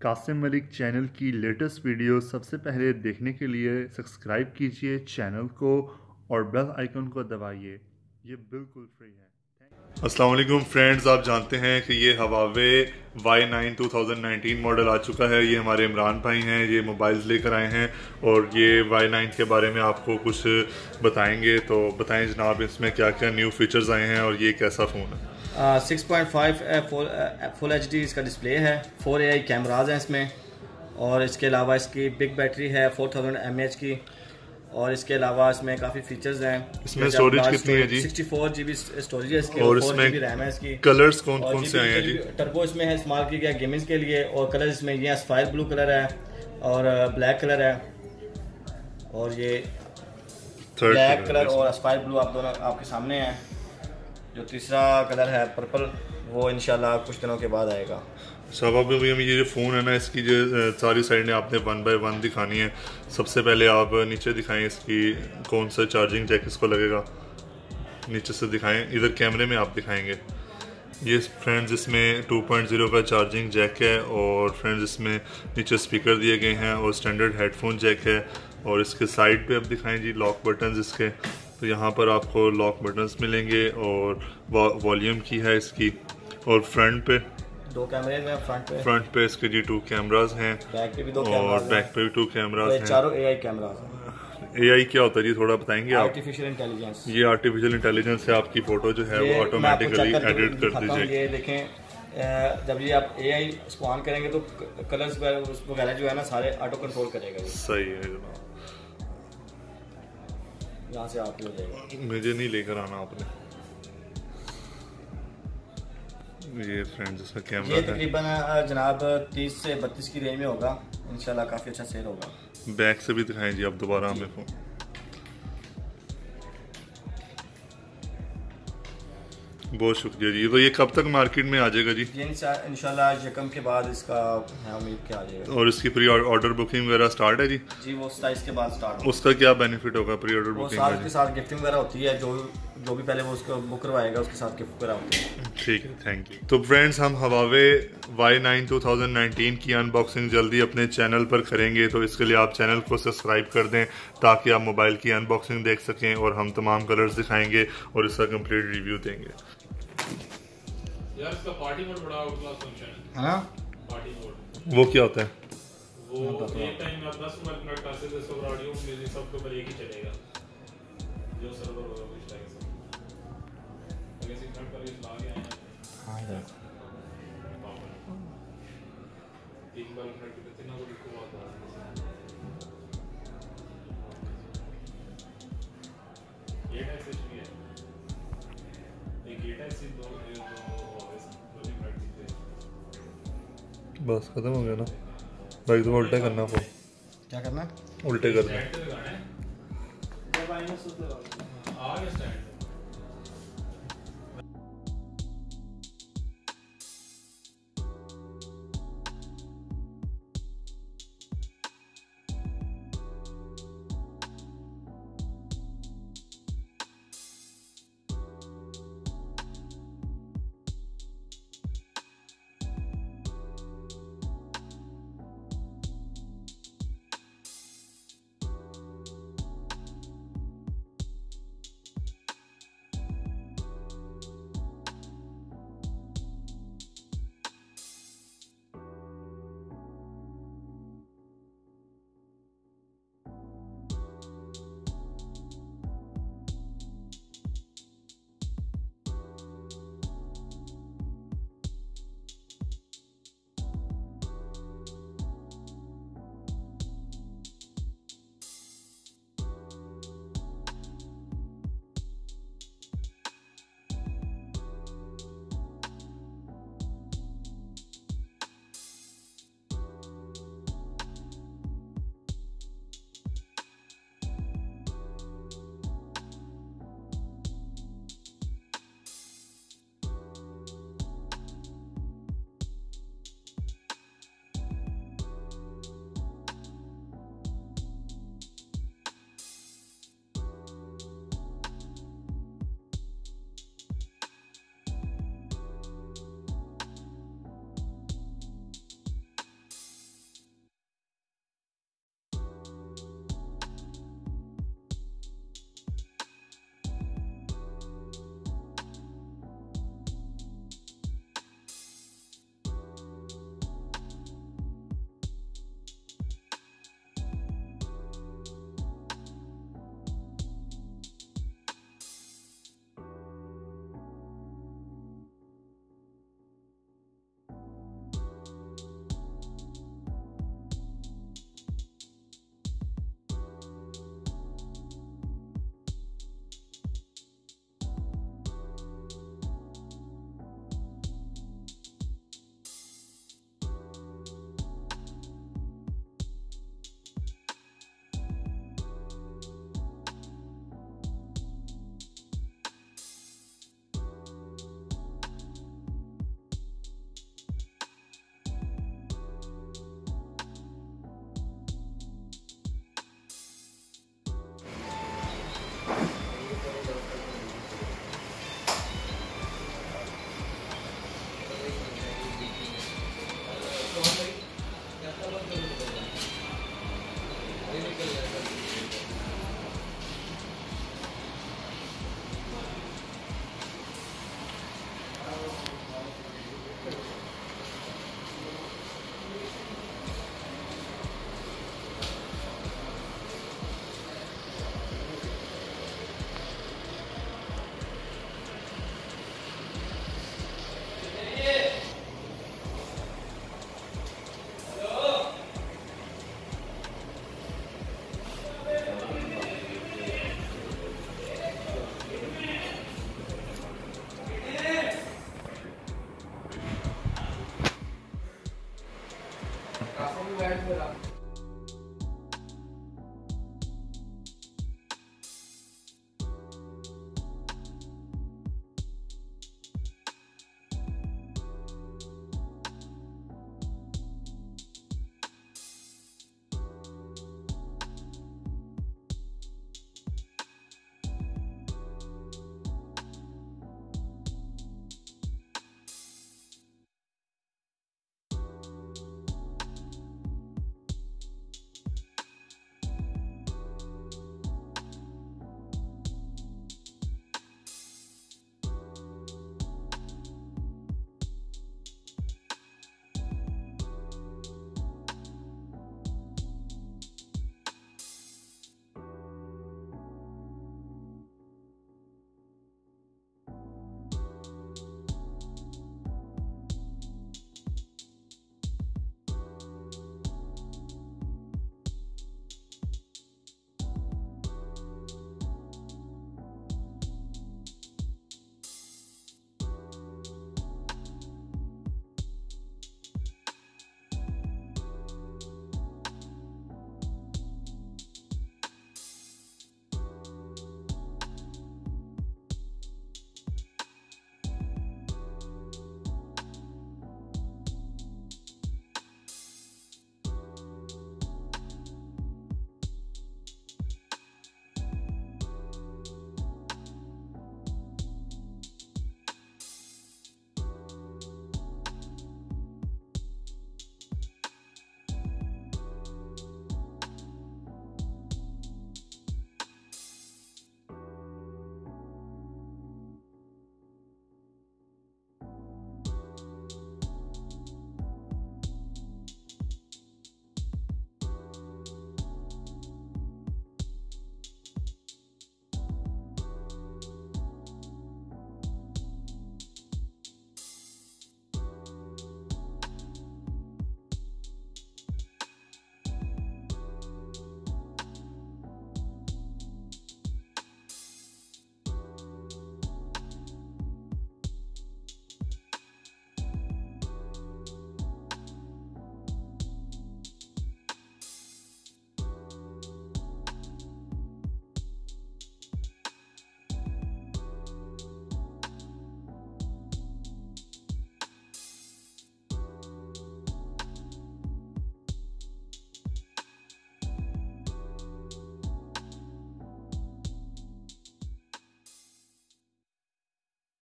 Qasim Malik channel की latest video सबसे पहले देखने के लिए सब्सक्राइब कीजिए चैनल को और बेल आइकन को दबाइए। ये बिल्कुल फ्री है। अस्सलाम वालेकुम फ्रेंड्स, आप जानते हैं कि ये हवावे Y9 2019 मॉडल आ चुका है। ये हमारे इमरान भाई हैं, ये मोबाइल्स लेकर आए हैं और ये Y9 के बारे में आपको कुछ बताएंगे। तो बताएं जनाब, इसमें क्या क्या न्यू फीचर्स आए हैं और ये कैसा फ़ोन है। 6.5 फुल HD इसका डिस्प्ले है। 4 AI कैमराज हैं इसमें और इसके अलावा इसकी बिग बैटरी है 4000 mAh की। और इसके अलावा इसमें काफ़ी फीचर्स हैं। इसमें स्टोरेज कितनी है जी? 64 GB स्टोरेज है इसकी और 4 GB रैम है इसकी। कलर्स कौन कौन से आए हैं जी? टर्बो इसमें है इस्तेमाल किया गया गेमिंग के लिए। और कलर इसमें ये सफायर ब्लू कलर है और ब्लैक कलर है और ये ब्लैक कलर और सफायर ब्लू आप दोनों आपके सामने हैं। जो तीसरा कलर है पर्पल, वो इंशाल्लाह कुछ दिनों के बाद आएगा। शाबाब भाई, ये जो फ़ोन है ना, इसकी जो सारी साइडें आपने 1 बाय 1 दिखानी है। सबसे पहले आप नीचे दिखाएं इसकी कौन सा चार्जिंग जैक इसको लगेगा, नीचे से दिखाएं। इधर कैमरे में आप दिखाएंगे। ये फ्रेंड्स इसमें 2.0 का चार्जिंग जैक है और फ्रेंड्स इसमें नीचे स्पीकर दिए गए हैं और स्टैंडर्ड हेडफोन जैक है। और इसके साइड पे आप दिखाएं जी लॉक बटन्स इसके। तो यहाँ पर आपको लॉक बटन्स मिलेंगे और वॉल्यूम की है इसकी। और फ्रंट पे 2 कैमरे हैं। फ्रंट पे इसके जी 2 कैमरास हैं। बैक पे भी 2 कैमरास और बैक पे भी 2 कैमरास हैं। चारों AI कैमरास हैं। AI क्या होता है जी, थोड़ा बताएंगे आप? Artificial intelligence. ये आर्टिफिशियल इंटेलिजेंस है। आपकी फोटो जो है वो ऑटोमेटिकली एडिट कर दी जाएगी। ये देखें, जब ये आप AI इसको ऑन करेंगे तो कलर्स वगैरह जो है ना सारे ऑटो कंट्रोल करेगा। सही है जनाब, यहाँ से आप हो जाएगा। मुझे नहीं लेकर आना आपने। ये फ्रेंड्स इसका कैमरा ये तकरीबन जनाब 30 से 32 की रेंज में होगा। इंशाल्लाह काफ़ी अच्छा सेल होगा। बैक से भी दिखाएं जी आप दोबारा हमें को। बहुत शुक्रिया जी। तो ये कब तक मार्केट में आ जाएगा जी? ये इंशाल्लाह यकम के बाद इसका है उम्मीद के आ जाएगा। और इसकी प्री ऑर्डर बुकिंग वगैरह स्टार्ट है जी? जी, वो 27 के बाद स्टार्ट। उसका क्या बेनिफिट होगा प्री ऑर्डर बुकिंग में? साथ के साथ गिफ्टिंग वगैरह होती है। जो भी पहले वो उसको बुक करवाएगा उसके साथ गिफ्ट वगैरह होती है। ठीक है, थैंक यू। तो फ्रेंड्स, हम हवावे Y9 2019 की अनबॉक्सिंग जल्दी अपने चैनल पर करेंगे। तो इसके लिए आप चैनल को सब्सक्राइब कर दें ताकि आप मोबाइल की अनबॉक्सिंग देख सकें और हम तमाम कलर्स दिखाएंगे और इसका कंप्लीट रिव्यू देंगे। यार इसका पार्टी मोड बड़ा आउट क्लास फंक्शन है ना। पार्टी मोड वो क्या होता है? वो एक टाइम में आप 10 मिनट कर सकते हैं। सब ऑडियो म्यूजिक सब के ऊपर एक ही चलेगा जो सर्वर होगा उस टाइम से। अगर इसे कट कर इस आगे आए। हां, इधर एक बार कट के कितना को दिखो आता है। ये टाइप से चाहिए एक ये टाइप से दो बस खत्म हो गया ना भाई। तो उल्टा करना फोन। क्या करना? उल्टे करना। आ गया स्टैंड।